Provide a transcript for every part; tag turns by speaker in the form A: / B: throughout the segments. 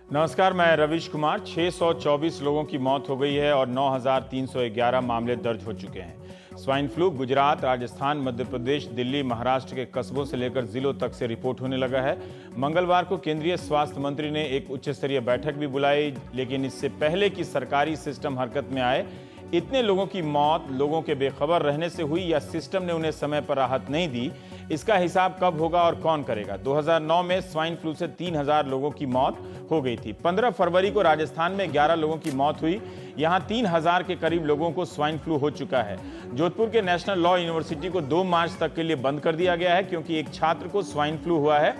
A: नमस्कार, मैं रविश कुमार। 624 लोगों की मौत हो गई है और 9,311 मामले दर्ज हो चुके हैं। स्वाइन फ्लू गुजरात, राजस्थान, मध्य प्रदेश, दिल्ली, महाराष्ट्र के कस्बों से लेकर जिलों तक से रिपोर्ट होने लगा है। मंगलवार को केंद्रीय स्वास्थ्य मंत्री ने एक उच्च स्तरीय बैठक भी बुलाई, लेकिन इससे पहले कि सरकारी सिस्टम हरकत में आए, इतने लोगों की मौत लोगों के बेखबर रहने से हुई या सिस्टम ने उन्हें समय पर राहत नहीं दी, इसका हिसाब कब होगा और कौन करेगा। 2009 में स्वाइन फ्लू से 3,000 लोगों की मौत हो गई थी। 15 फरवरी को राजस्थान में 11 लोगों की मौत हुई। यहां 3,000 के करीब लोगों को स्वाइन फ्लू हो चुका है। जोधपुर के नेशनल लॉ यूनिवर्सिटी को 2 मार्च तक के लिए बंद कर दिया गया है क्योंकि एक छात्र को स्वाइन फ्लू हुआ है।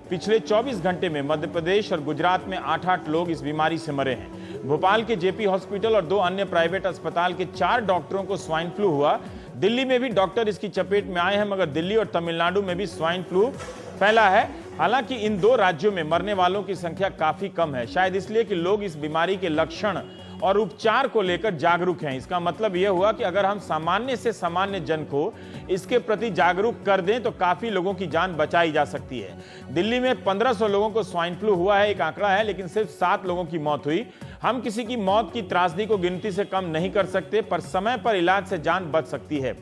A: पिछले 24 घंटे में मध्य प्रदेश और गुजरात में 8-8 लोग इस बीमारी से मरे हैं। भोपाल के जेपी हॉस्पिटल और 2 अन्य प्राइवेट अस्पताल के 4 डॉक्टरों को स्वाइन फ्लू हुआ। दिल्ली में भी डॉक्टर इसकी चपेट में आए हैं, मगर दिल्ली और तमिलनाडु में भी स्वाइन फ्लू फैला है। हालांकि इन 2 राज्यों में मरने वालों की संख्या काफी कम है, शायद इसलिए कि लोग इस बीमारी के लक्षण और उपचार को लेकर जागरूक हैं। इसका मतलब यह हुआ कि अगर हम सामान्य से सामान्य जन को इसके प्रति जागरूक कर दें तो काफी लोगों की जान बचाई जा सकती है। दिल्ली में 1500 लोगों को स्वाइन फ्लू हुआ है, एक आंकड़ा है, लेकिन सिर्फ 7 लोगों की मौत हुई। हम किसी की मौत की त्रासदी को गिनती से कम नहीं कर सकते, पर समय पर इलाज से जान बच सकती है।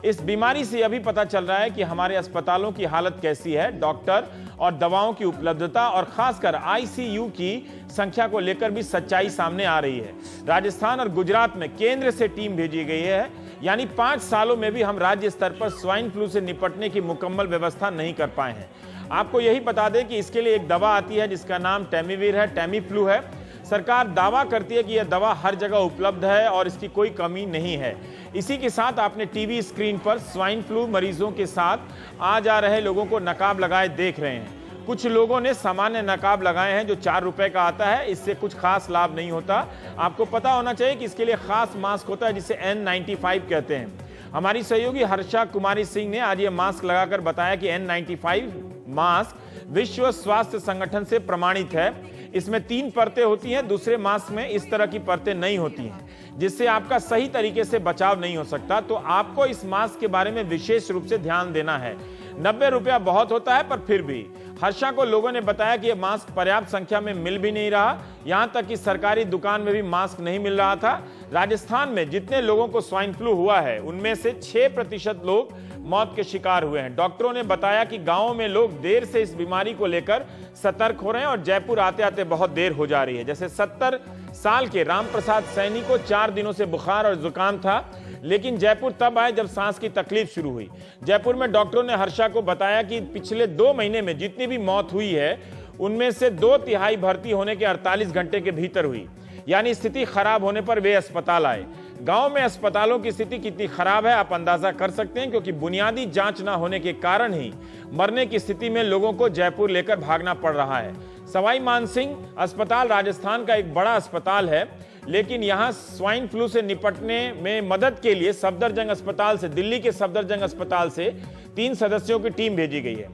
A: इस बीमारी से अभी पता चल रहा है कि हमारे अस्पतालों की हालत कैसी है। डॉक्टर और दवाओं की उपलब्धता और खासकर आईसीयू की संख्या को लेकर भी सच्चाई सामने आ रही है। राजस्थान और गुजरात में केंद्र से टीम भेजी गई है, यानी 5 सालों में भी हम राज्य स्तर पर स्वाइन फ्लू से निपटने की मुकम्मल व्यवस्था नहीं कर पाए हैं। आपको यही बता दें कि इसके लिए एक दवा आती है जिसका नाम टेमीवीर है, टेमीफ्लू है। सरकार दावा करती है कि यह दवा हर जगह उपलब्ध है और इसकी कोई कमी नहीं है। इसी के साथ आपने टीवी स्क्रीन पर स्वाइन फ्लू मरीजों के साथ आ जा रहे लोगों को नकाब लगाए देख रहे हैं। कुछ लोगों ने सामान्य नकाब लगाए हैं जो 4 रुपए का आता है, इससे कुछ खास लाभ नहीं होता। आपको पता होना चाहिए कि इसके लिए खास मास्क होता है जिसे N95 कहते हैं। हमारी सहयोगी हर्षा कुमारी सिंह ने आज ये मास्क लगाकर बताया कि N95 मास्क विश्व स्वास्थ्य संगठन से प्रमाणित है। इसमें 3 परतें होती हैं, दूसरे मास्क में इस तरह की परतें नहीं होती हैं, जिससे आपका सही तरीके से बचाव नहीं हो सकता। तो आपको इस मास्क के बारे में विशेष रूप से ध्यान देना है। 90 रुपया बहुत होता है, पर फिर भी हर्षा को लोगों ने बताया कि यह मास्क पर्याप्त संख्या में मिल भी नहीं रहा, यहां तक कि सरकारी दुकान में भी मास्क नहीं मिल रहा था। राजस्थान में जितने लोगों को स्वाइन फ्लू हुआ है उनमें से 6% लोग मौत के शिकार हुए हैं। डॉक्टरों ने बताया कि गांवों में लोग देर से इस बीमारी को लेकर सतर्क हो रहे हैं और जयपुर आते आते बहुत देर हो जा रही है। जैसे 70 साल के राम प्रसाद सैनी को 4 दिनों से बुखार और जुकाम था, लेकिन जयपुर तब आए जब सांस की तकलीफ शुरू हुई। जयपुर में डॉक्टरों ने हर्षा को बताया कि पिछले 2 महीने में जितनी भी मौत हुई है उनमें से 2/3 भर्ती होने के 48 घंटे के भीतर हुई, यानी स्थिति खराब होने पर वे अस्पताल आए। गांव में अस्पतालों की स्थिति कितनी खराब है आप अंदाजा कर सकते हैं, क्योंकि बुनियादी जांच न होने के कारण ही मरने की स्थिति में लोगों को जयपुर लेकर भागना पड़ रहा है। सवाई मानसिंह अस्पताल राजस्थान का एक बड़ा अस्पताल है, लेकिन यहां स्वाइन फ्लू से निपटने में मदद के लिए सफदरजंग अस्पताल से, दिल्ली के सफदरजंग अस्पताल से 3 सदस्यों की टीम भेजी गई है।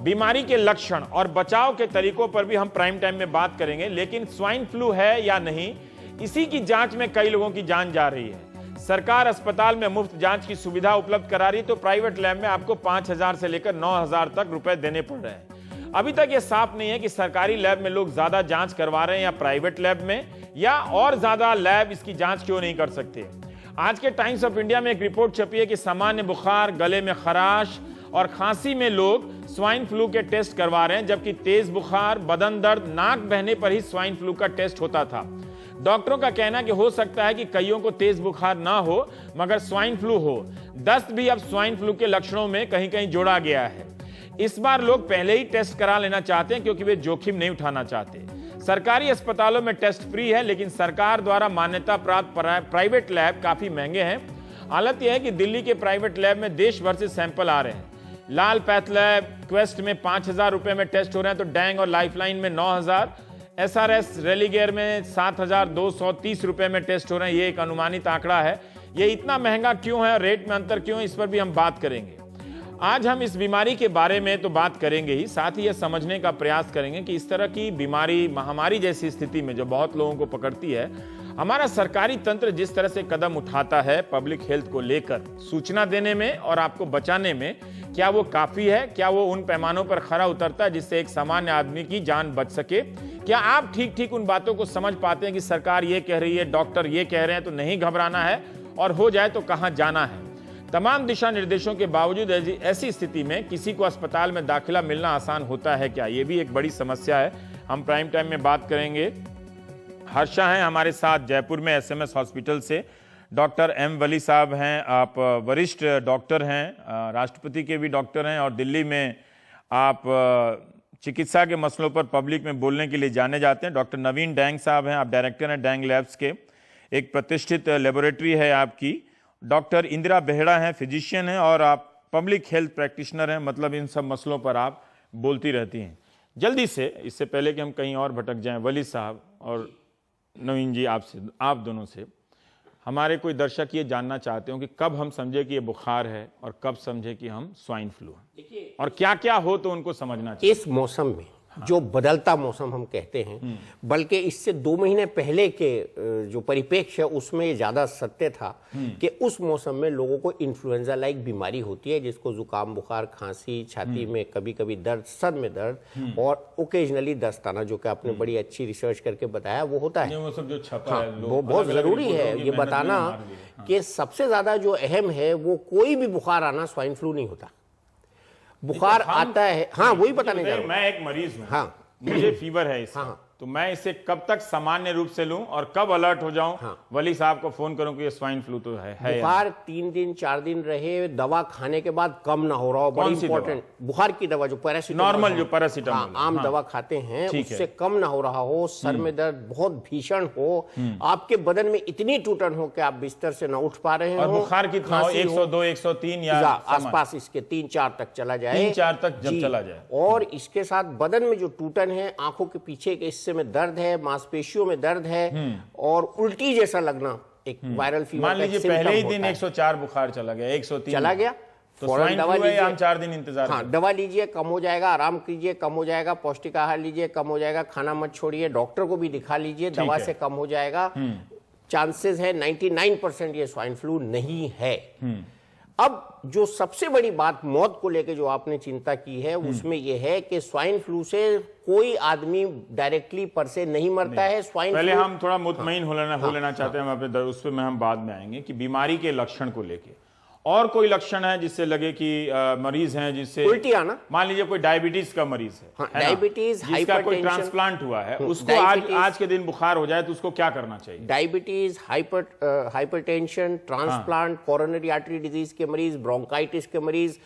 A: बीमारी के लक्षण और बचाव के तरीकों पर भी हम प्राइम टाइम में बात करेंगे, लेकिन स्वाइन फ्लू है या नहीं, इसी की जांच में कई लोगों की जान जा रही है। सरकार अस्पताल में मुफ्त जांच की सुविधा उपलब्ध करा रही है, तो प्राइवेट लैब में आपको 5,000 से लेकर 9,000 तक रुपए देने पड़ रहे हैं। अभी तक यह साफ नहीं है कि सरकारी लैब में लोग ज्यादा जांच करवा रहे हैं या प्राइवेट लैब में, या और ज्यादा लैब इसकी जांच क्यों नहीं कर सकते। आज के टाइम्स ऑफ इंडिया में एक रिपोर्ट छपी है कि सामान्य बुखार, गले में खराश और खांसी में लोग स्वाइन फ्लू के टेस्ट करवा रहे हैं, जबकि तेज बुखार, बदन दर्द, नाक बहने पर ही स्वाइन फ्लू का टेस्ट होता था। डॉक्टरों का कहना कि हो सकता है कि कईयों को तेज बुखार ना हो मगर स्वाइन फ्लू हो। दस्त भी अब स्वाइन फ्लू के लक्षणों में कहीं कहीं जोड़ा गया है। इस बार लोग पहले ही टेस्ट करा लेना चाहते हैं क्योंकि वे जोखिम नहीं उठाना चाहते। सरकारी अस्पतालों में टेस्ट फ्री है, लेकिन सरकार द्वारा मान्यता प्राप्त प्राइवेट लैब काफी महंगे हैं। हालत यह है कि दिल्ली के प्राइवेट लैब में देश भर से सैंपल आ रहे हैं। लाल पैथ लैब, क्वेस्ट में 5,000 रुपए में टेस्ट हो रहे हैं, तो डैंग और लाइफलाइन में 9,000, SRS रेलीगेयर में 7,230 रुपए में टेस्ट हो रहे हैं। ये एक अनुमानित आंकड़ा है। ये इतना महंगा क्यों है, रेट में अंतर क्यों है, इस पर भी हम बात करेंगे। आज हम इस बीमारी के बारे में तो बात करेंगे ही, साथ ही यह समझने का प्रयास करेंगे कि इस तरह की बीमारी, महामारी जैसी स्थिति में जो बहुत लोगों को पकड़ती है, हमारा सरकारी तंत्र जिस तरह से कदम उठाता है पब्लिक हेल्थ को लेकर सूचना देने में और आपको बचाने में, क्या वो काफी है? क्या वो उन पैमानों पर खरा उतरता है जिससे एक सामान्य आदमी की जान बच सके? क्या आप ठीक ठीक उन बातों को समझ पाते हैं कि सरकार ये कह रही है, डॉक्टर ये कह रहे हैं, तो नहीं घबराना है, और हो जाए तो कहां जाना है? तमाम दिशा निर्देशों के बावजूद ऐसी स्थिति में किसी को अस्पताल में दाखिला मिलना आसान होता है क्या? ये भी एक बड़ी समस्या है। हम प्राइम टाइम में बात करेंगे। हर्षा हैं हमारे साथ जयपुर में एसएमएस हॉस्पिटल से। डॉक्टर एम वली साहब हैं, आप वरिष्ठ डॉक्टर हैं, राष्ट्रपति के भी डॉक्टर हैं, और दिल्ली में आप चिकित्सा के मसलों पर पब्लिक में बोलने के लिए जाने जाते हैं। डॉक्टर नवीन डैंग साहब हैं, आप डायरेक्टर हैं डैंग लैब्स के, एक प्रतिष्ठित लेबोरेटरी है आपकी। डॉक्टर इंदिरा बेहड़ा हैं, फिजिशियन हैं, और आप पब्लिक हेल्थ प्रैक्टिशनर हैं, मतलब इन सब मसलों पर आप बोलती रहती हैं। जल्दी से, इससे पहले कि हम कहीं और भटक जाएं, वली साहब और नवीन जी, आपसे, आप दोनों से, हमारे कोई दर्शक ये जानना चाहते हो कि कब हम समझे कि ये बुखार है और कब समझे कि हम स्वाइन फ्लू हैं, और क्या क्या हो तो उनको समझना चाहिए
B: इस मौसम में। जो बदलता मौसम हम कहते हैं, बल्कि इससे 2 महीने पहले के जो परिप्रेक्ष्य है उसमें ये ज्यादा सत्य था कि उस मौसम में लोगों को इन्फ्लुएंजा लाइक बीमारी होती है, जिसको जुकाम, बुखार, खांसी, छाती में कभी कभी दर्द, सर में दर्द और ओकेजनली दस्त आना, जो कि आपने बड़ी अच्छी रिसर्च करके बताया, वो होता है।
A: वो सब जो छपा है,
B: वो बहुत जरूरी है ये बताना कि सबसे ज्यादा जो अहम है वो कोई भी बुखार आना स्वाइन फ्लू नहीं होता। बुखार आता है, हाँ वही बताने जा रहा हूं।
A: मैं एक मरीज हूं,
B: हाँ
A: मुझे फीवर है इसका,
B: हाँ।
A: तो मैं इसे कब तक सामान्य रूप से लूं और कब अलर्ट हो जाऊं?
B: हाँ।
A: वली साहब को फोन करूं कि ये स्वाइन फ्लू तो है
B: बुखार 3 दिन 4 दिन रहे, दवा खाने के बाद कम ना हो रहा हो, बड़ी इंपॉर्टेंट। बुखार की दवा जो पैरासीटामोल,
A: नॉर्मल जो पैरासीटामोल
B: आम दवा खाते हैं, उससे कम ना हो रहा हो, सर में दर्द बहुत भीषण हो, आपके बदन में इतनी टूटन हो कि आप बिस्तर से ना उठ पा रहे हो,
A: और बुखार कितना हो, 102, 103 या
B: आसपास, इसके 3-4 तक चला जाए,
A: 3-4 तक जब चला जाए,
B: और इसके साथ बदन में जो टूटन है, आंखों के पीछे के हिस्से में दर्द है, मांसपेशियों में दर्द है, और उल्टी जैसा लगना, एक वायरल फीवर।
A: मान लीजिए पहले ही दिन 104 बुखार चला गया, 103
B: चला गया,
A: तो स्वाइन फ्लू है, हम 4 दिन इंतजार।
B: हाँ, दवा लीजिए, कम हो जाएगा, आराम कीजिए, कम हो जाएगा, पौष्टिक आहार लीजिए, कम हो जाएगा, खाना मत छोड़िए, डॉक्टर को भी दिखा लीजिए, दवा से कम हो जाएगा। चांसेस है 99% ये स्वाइन फ्लू नहीं है। अब जो सबसे बड़ी बात मौत को लेकर जो आपने चिंता की है, उसमें यह है कि स्वाइन फ्लू से कोई आदमी डायरेक्टली पर से नहीं मरता है। स्वाइन
A: पहले
B: फ्लू,
A: हम थोड़ा मुतमईन हो लेना चाहते हैं, हम अपने उस पर हम बाद में आएंगे कि बीमारी के लक्षण को लेके और कोई लक्षण है जिससे लगे कि मरीज हैं, जिससे
B: उल्टी आना,
A: मान लीजिए कोई डायबिटीज का मरीज है,
B: डायबिटीज,
A: जिसका कोई ट्रांसप्लांट हुआ है, उसको आज के दिन बुखार हो जाए तो उसको क्या करना चाहिए?
B: Diabetes, hypertension, transplant, coronary artery disease के मरीज, ब्रोंकाइटिस के मरीज,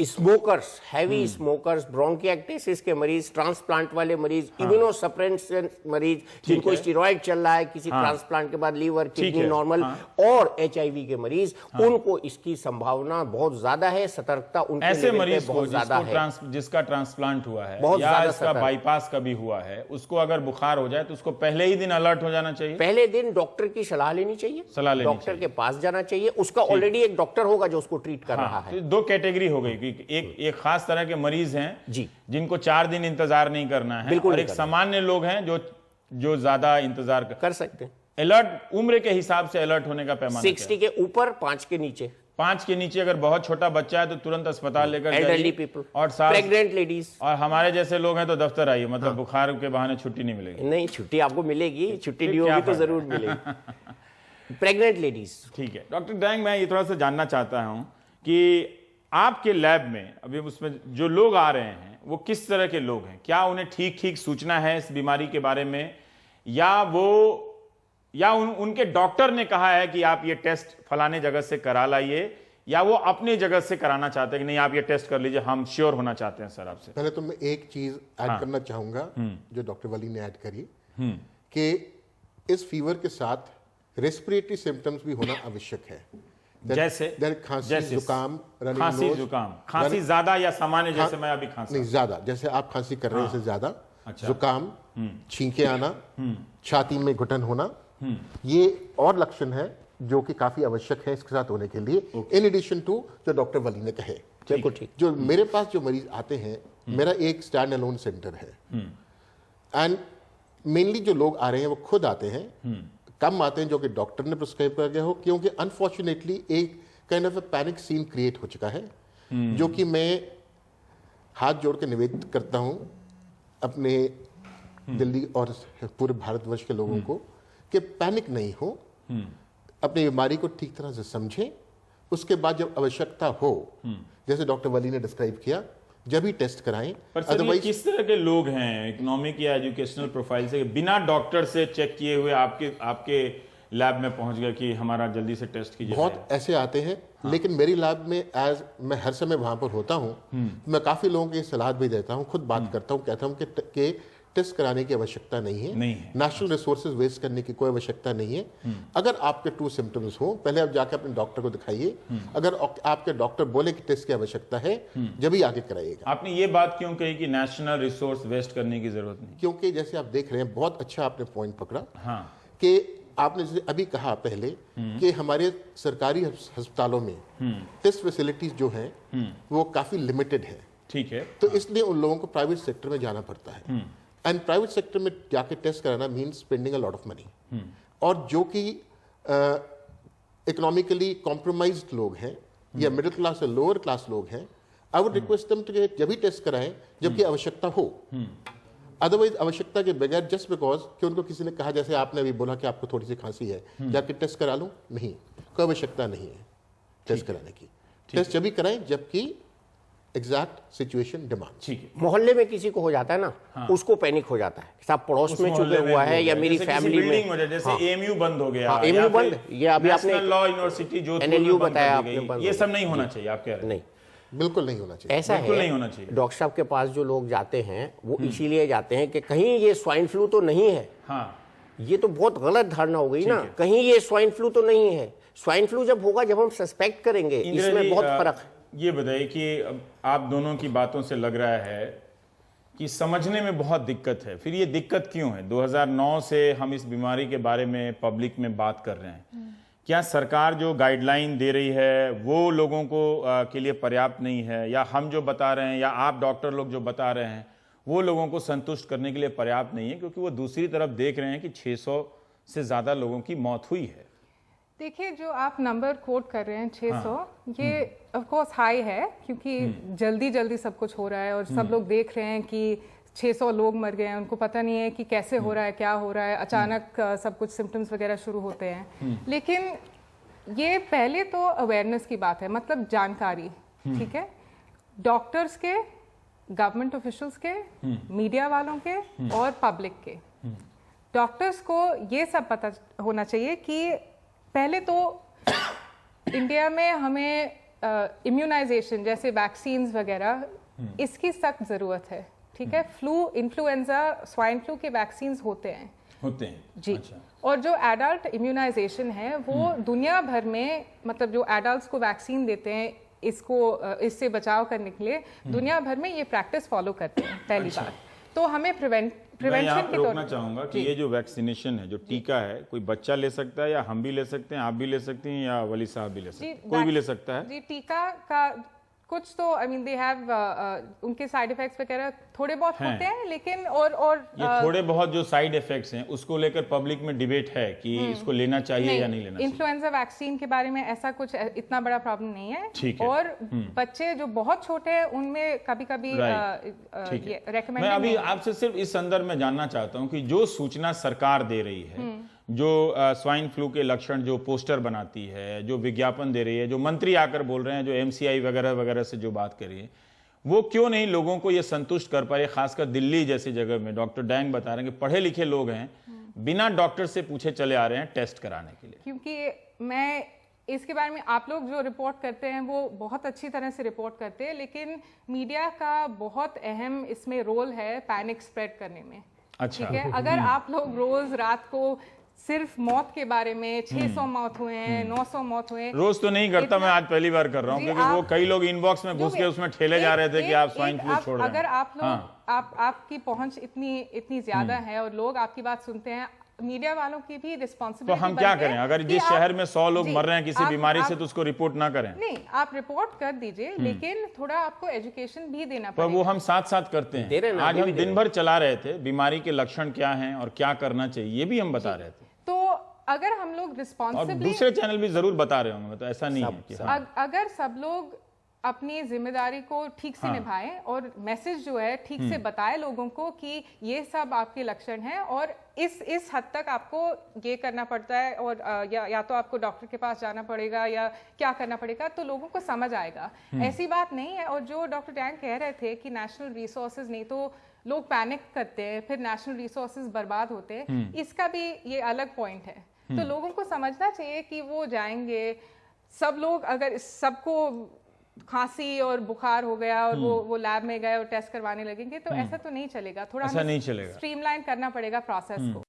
B: स्मोकर्स, हैवी स्मोकर्स, ब्रोंकिएक्टेसिस के मरीज, ट्रांसप्लांट वाले मरीज, इम्यूनोसप्रेसेंट मरीज, जिनको स्टेरॉइड चल रहा है किसी ट्रांसप्लांट के बाद, लीवर, किडनी नॉर्मल, और एचआईवी के मरीज, उनको इसकी संभावना बहुत ज्यादा है, सतर्कता उनके
A: ऐसे मरीज
B: बहुत ज्यादा है।
A: जिसका ट्रांसप्लांट हुआ है
B: बहुत
A: या इसका बाईपास कभी हुआ है, उसको अगर बुखार हो जाए तो उसको पहले ही दिन अलर्ट हो जाना चाहिए।
B: पहले दिन डॉक्टर की सलाह लेनी चाहिए, डॉक्टर के पास जाना चाहिए, उसका ऑलरेडी एक डॉक्टर होगा जो उसको ट्रीट कर रहा है।
A: 2 कैटेगरी हो गई, एक खास तरह के मरीज हैं
B: जी,
A: जिनको 4 दिन इंतजार नहीं करना है, और एक सामान्य लोग हैं जो ज्यादा इंतजार कर सकते हैं। अलर्ट उम्र के हिसाब से अलर्ट होने का पैमाना
B: 60 के ऊपर, 5 के नीचे।
A: 5 के नीचे अगर बहुत छोटा बच्चा है तो तुरंत अस्पताल लेकर
B: एल्डरली पीपल,
A: और
B: प्रेग्नेंट लेडीज,
A: और हमारे जैसे लोग हैं तो दफ्तर आइए, मतलब बुखार के बहाने छुट्टी नहीं मिलेगी।
B: नहीं, छुट्टी आपको मिलेगी, छुट्टी नहीं होगी तो जरूर मिलेगी। प्रेग्नेंट लेडीज,
A: ठीक है। डॉक्टर डैंग, मैं ये थोड़ा सा जानना चाहता हूं कि आपके लैब में अभी उसमें जो लोग आ रहे हैं वो किस तरह के लोग हैं? क्या उन्हें ठीक ठीक सूचना है इस बीमारी के बारे में, या उनके डॉक्टर ने कहा है कि आप ये टेस्ट फलाने जगह से करा लाइए, या वो अपनी जगह से कराना चाहते हैं कि नहीं आप ये टेस्ट कर लीजिए, हम श्योर होना चाहते हैं सर आपसे?
C: पहले तो मैं एक चीज ऐड करना चाहूंगा जो डॉक्टर वली ने ऐड करी, कि इस फीवर के साथ रेस्पिरेटरी सिम्टम्स भी होना आवश्यक है।
A: जैसे
C: खांसी, जुकाम,
A: खांसी ज्यादा या सामान्य, जैसे मैं अभी खांसी,
C: नहीं ज्यादा, जैसे आप खांसी कर रहे हैं इससे ज्यादा, जुकाम, छींके आना, छाती में घुटन होना, ये और लक्षण है जो कि काफी आवश्यक है इसके साथ होने के लिए, इन एडिशन टू जो डॉक्टर वली ने कहे।
B: बिल्कुल ठीक।
C: जो मेरे पास जो मरीज आते हैं, मेरा एक स्टैंड अलोन सेंटर है, एंड मेनली जो लोग आ रहे हैं वो खुद आते हैं, कम आते हैं जो कि डॉक्टर ने प्रिस्क्राइब कर गया हो, क्योंकि अनफॉर्चुनेटली एक kind of panic scene create हो चुका है, जो कि मैं हाथ जोड़ के निवेदन करता हूं अपने दिल्ली और पूरे भारतवर्ष के लोगों को कि पैनिक नहीं हो, अपनी बीमारी को ठीक तरह से समझें, उसके बाद जब आवश्यकता हो, जैसे डॉक्टर वली ने डिस्क्राइब किया, जब ही टेस्ट कराएं।
A: पर सर ये किस तरह के लोग हैं इकोनॉमिक या एजुकेशनल प्रोफाइल से बिना डॉक्टर से चेक किए हुए आपके लैब में पहुंच गए कि हमारा जल्दी से टेस्ट कीजिए?
C: बहुत ऐसे आते हैं, लेकिन मेरी लैब में मैं हर समय वहां पर होता हूं, मैं काफी लोगों की सलाह भी देता हूं, खुद बात करता हूं, कहता हूं कि टेस्ट कराने की आवश्यकता नहीं है, नेशनल रिसोर्सेज वेस्ट करने की कोई आवश्यकता नहीं है। अगर आपके 2 सिम्टम्स हो, पहले आप जाकर अपने डॉक्टर को दिखाइए, अगर आपके डॉक्टर बोले कि टेस्ट की आवश्यकता है, जब ही आगे कराइएगा।
A: आपने ये बात क्यों कही कि नेशनल रिसोर्स वेस्ट करने की जरूरत नहीं?
C: क्योंकि जैसे आप देख रहे हैं, बहुत अच्छा आपने पॉइंट पकड़ा,
A: हाँ,
C: कि आपने जैसे अभी कहा पहले कि हमारे सरकारी अस्पतालों में टेस्ट फैसिलिटीज जो हैं वो काफी लिमिटेड है।
A: ठीक है।
C: तो इसलिए उन लोगों को प्राइवेट सेक्टर में जाना पड़ता है, एंड प्राइवेट सेक्टर में जाके टेस्ट कराना means spending a lot of money. और जो कि इकोनॉमिकली कॉम्प्रोमाइज्ड लोग हैं या मिडिल क्लास या लोअर क्लास लोग हैं, आई वुड रिक्वेस्ट देम कि जब भी टेस्ट कराएं जबकि आवश्यकता हो, अदरवाइज आवश्यकता के बगैर जस्ट बिकॉज कि उनको किसी ने कहा, जैसे आपने अभी बोला कि आपको थोड़ी सी खांसी है, जाके टेस्ट करा लूं, नहीं, कोई आवश्यकता नहीं है टेस्ट कराने की। टेस्ट जब भी कराएं जबकि एग्जैक्ट सिचुएशन डिमांड।
A: ठीक है।
B: मोहल्ले में किसी को हो जाता है ना, उसको पैनिक हो जाता है, साहब पड़ोस में चुके हुआ है या मेरी फैमिली में,
A: जैसे एएमयू बंद हो गया,
B: एएमयू बंद, ये अभी आपने
A: लॉ यूनिवर्सिटी जो
B: एनएलयू बताया आपने,
A: ये सब नहीं होना चाहिए, आप कह रहे हैं?
B: नहीं,
C: बिल्कुल नहीं होना चाहिए।
B: ऐसा
A: बिल्कुल
B: है,
A: नहीं होना चाहिए।
B: डॉक्टर साहब के पास जो लोग जाते हैं वो इसीलिए जाते हैं कि कहीं ये स्वाइन फ्लू तो नहीं है।
A: हाँ,
B: ये तो बहुत गलत धारणा हो गई ना, कहीं ये स्वाइन फ्लू तो नहीं है। स्वाइन फ्लू जब होगा, जब हम सस्पेक्ट करेंगे, इसमें बहुत फर्क है।
A: ये बताइए कि आप दोनों की बातों से लग रहा है कि समझने में बहुत दिक्कत है। फिर ये दिक्कत क्यों है? 2009 से हम इस बीमारी के बारे में पब्लिक में बात कर रहे हैं। क्या सरकार जो गाइडलाइन दे रही है वो लोगों को के लिए पर्याप्त नहीं है, या हम जो बता रहे हैं या आप डॉक्टर लोग जो बता रहे हैं वो लोगों को संतुष्ट करने के लिए पर्याप्त नहीं है? क्योंकि वो दूसरी तरफ देख रहे हैं कि 600 से ज़्यादा लोगों की मौत हुई है।
D: देखिए, जो आप नंबर कोट कर रहे हैं 600, ये ऑफ कोर्स हाई है, क्योंकि जल्दी जल्दी सब कुछ हो रहा है और सब लोग देख रहे हैं कि 600 लोग मर गए हैं, उनको पता नहीं है कि कैसे हो रहा है, क्या हो रहा है, अचानक सब कुछ सिम्टम्स वगैरह शुरू होते हैं। लेकिन ये पहले तो अवेयरनेस की बात है, मतलब जानकारी, ठीक है, डॉक्टर्स के, गवर्नमेंट ऑफिशियल्स के, मीडिया वालों के और पब्लिक के। डॉक्टर्स को ये सब पता होना चाहिए कि पहले तो इंडिया में हमें इम्यूनाइजेशन जैसे वैक्सीन्स वगैरह, इसकी सख्त ज़रूरत है, ठीक है। फ्लू, इन्फ्लुएंजा, स्वाइन फ्लू के वैक्सीन्स होते हैं जी। अच्छा। और जो एडल्ट इम्यूनाइजेशन है वो दुनिया भर में, मतलब जो एडल्ट्स को वैक्सीन देते हैं इससे बचाव करने के लिए, दुनिया भर में ये प्रैक्टिस फॉलो करते हैं, पहली बात। तो हमें प्रिवेंशन की
A: रोकना चाहूंगा कि ये जो वैक्सीनेशन है, जो टीका है, कोई बच्चा ले सकता है या हम भी ले सकते हैं, आप भी ले सकते हैं या वली साहब भी ले सकते हैं, कोई भी ले सकता है?
D: जी, टीका का कुछ तो आई मीन दे हैव उनके साइड इफेक्ट्स वगैरह थोड़े बहुत होते हैं, लेकिन और
A: ये थोड़े बहुत जो साइड इफेक्ट्स हैं उसको लेकर पब्लिक में डिबेट है कि इसको लेना चाहिए या नहीं लेना चाहिए।
D: इन्फ्लुएंजा वैक्सीन के बारे में ऐसा कुछ इतना बड़ा प्रॉब्लम नहीं है।
A: ठीक है।
D: और बच्चे जो बहुत छोटे हैं उनमें कभी कभी रेकमेंड।
A: मैं अभी आपसे सिर्फ इस संदर्भ में जानना चाहता हूँ कि जो सूचना सरकार दे रही है, जो स्वाइन फ्लू के लक्षण जो पोस्टर बनाती है, जो विज्ञापन दे रही है, जो मंत्री आकर बोल रहे हैं, जो एमसीआई वगैरह वगैरह से जो बात कर रही है, वो क्यों नहीं लोगों को ये संतुष्ट कर पा रही? खासकर दिल्ली जैसी जगह में डॉक्टर डैंग बता रहे हैं कि पढ़े लिखे लोग हैं, बिना डॉक्टर से पूछे चले आ रहे हैं टेस्ट कराने के लिए।
D: क्योंकि मैं इसके बारे में, आप लोग जो रिपोर्ट करते हैं वो बहुत अच्छी तरह से रिपोर्ट करते हैं, लेकिन मीडिया का बहुत अहम इसमें रोल है पैनिक स्प्रेड करने में।
A: अच्छा।
D: ठीक है, अगर आप लोग रोज रात को सिर्फ मौत के बारे में 600 मौत हुए हैं, 900 मौत हुए,
A: रोज तो नहीं करता, मैं आज पहली बार कर रहा हूँ, क्योंकि वो कई लोग इनबॉक्स में घुस के उसमें ठेले जा रहे थे कि आप स्वाइन फ्लू छोड़ रहे हैं।
D: अगर आप लोग आपकी पहुंच इतनी ज्यादा है और लोग आपकी बात सुनते हैं, मीडिया वालों की भी रिस्पॉन्सिबिलिटी।
A: तो हम क्या करें? अगर जिस शहर में 100 लोग मर रहे हैं किसी बीमारी से, तो उसको रिपोर्ट ना करें?
D: नहीं, आप रिपोर्ट कर दीजिए, लेकिन थोड़ा आपको एजुकेशन भी देना पड़ेगा।
A: पर वो हम साथ साथ करते हैं। आज हम दिन भर चला रहे थे बीमारी के लक्षण क्या हैं और क्या करना चाहिए, ये भी हम बता रहे थे।
D: तो अगर हम लोग
A: और
D: रिस्पॉन्सिबली
A: दूसरे चैनल भी जरूर बता रहे होंगे, तो ऐसा नहीं है कि हाँ।
D: अगर सब लोग अपनी जिम्मेदारी को ठीक से निभाएं और मैसेज जो है ठीक से बताए लोगों को कि ये सब आपके लक्षण हैं और इस हद तक आपको ये करना पड़ता है और या तो आपको डॉक्टर के पास जाना पड़ेगा या क्या करना पड़ेगा, तो लोगों को समझ आएगा। ऐसी बात नहीं है। और जो डॉक्टर टैंग कह रहे थे कि नेशनल रिसोर्सेज नहीं, तो लोग पैनिक करते हैं, फिर नेशनल रिसोर्सेज बर्बाद होते हैं, इसका भी ये अलग पॉइंट है। तो लोगों को समझना चाहिए कि वो जाएंगे, सब लोग अगर सबको खांसी और बुखार हो गया और वो लैब में गए और टेस्ट करवाने लगेंगे, तो ऐसा तो नहीं चलेगा। थोड़ा
A: ऐसा नहीं चलेगा।
D: स्ट्रीमलाइन करना पड़ेगा प्रोसेस को।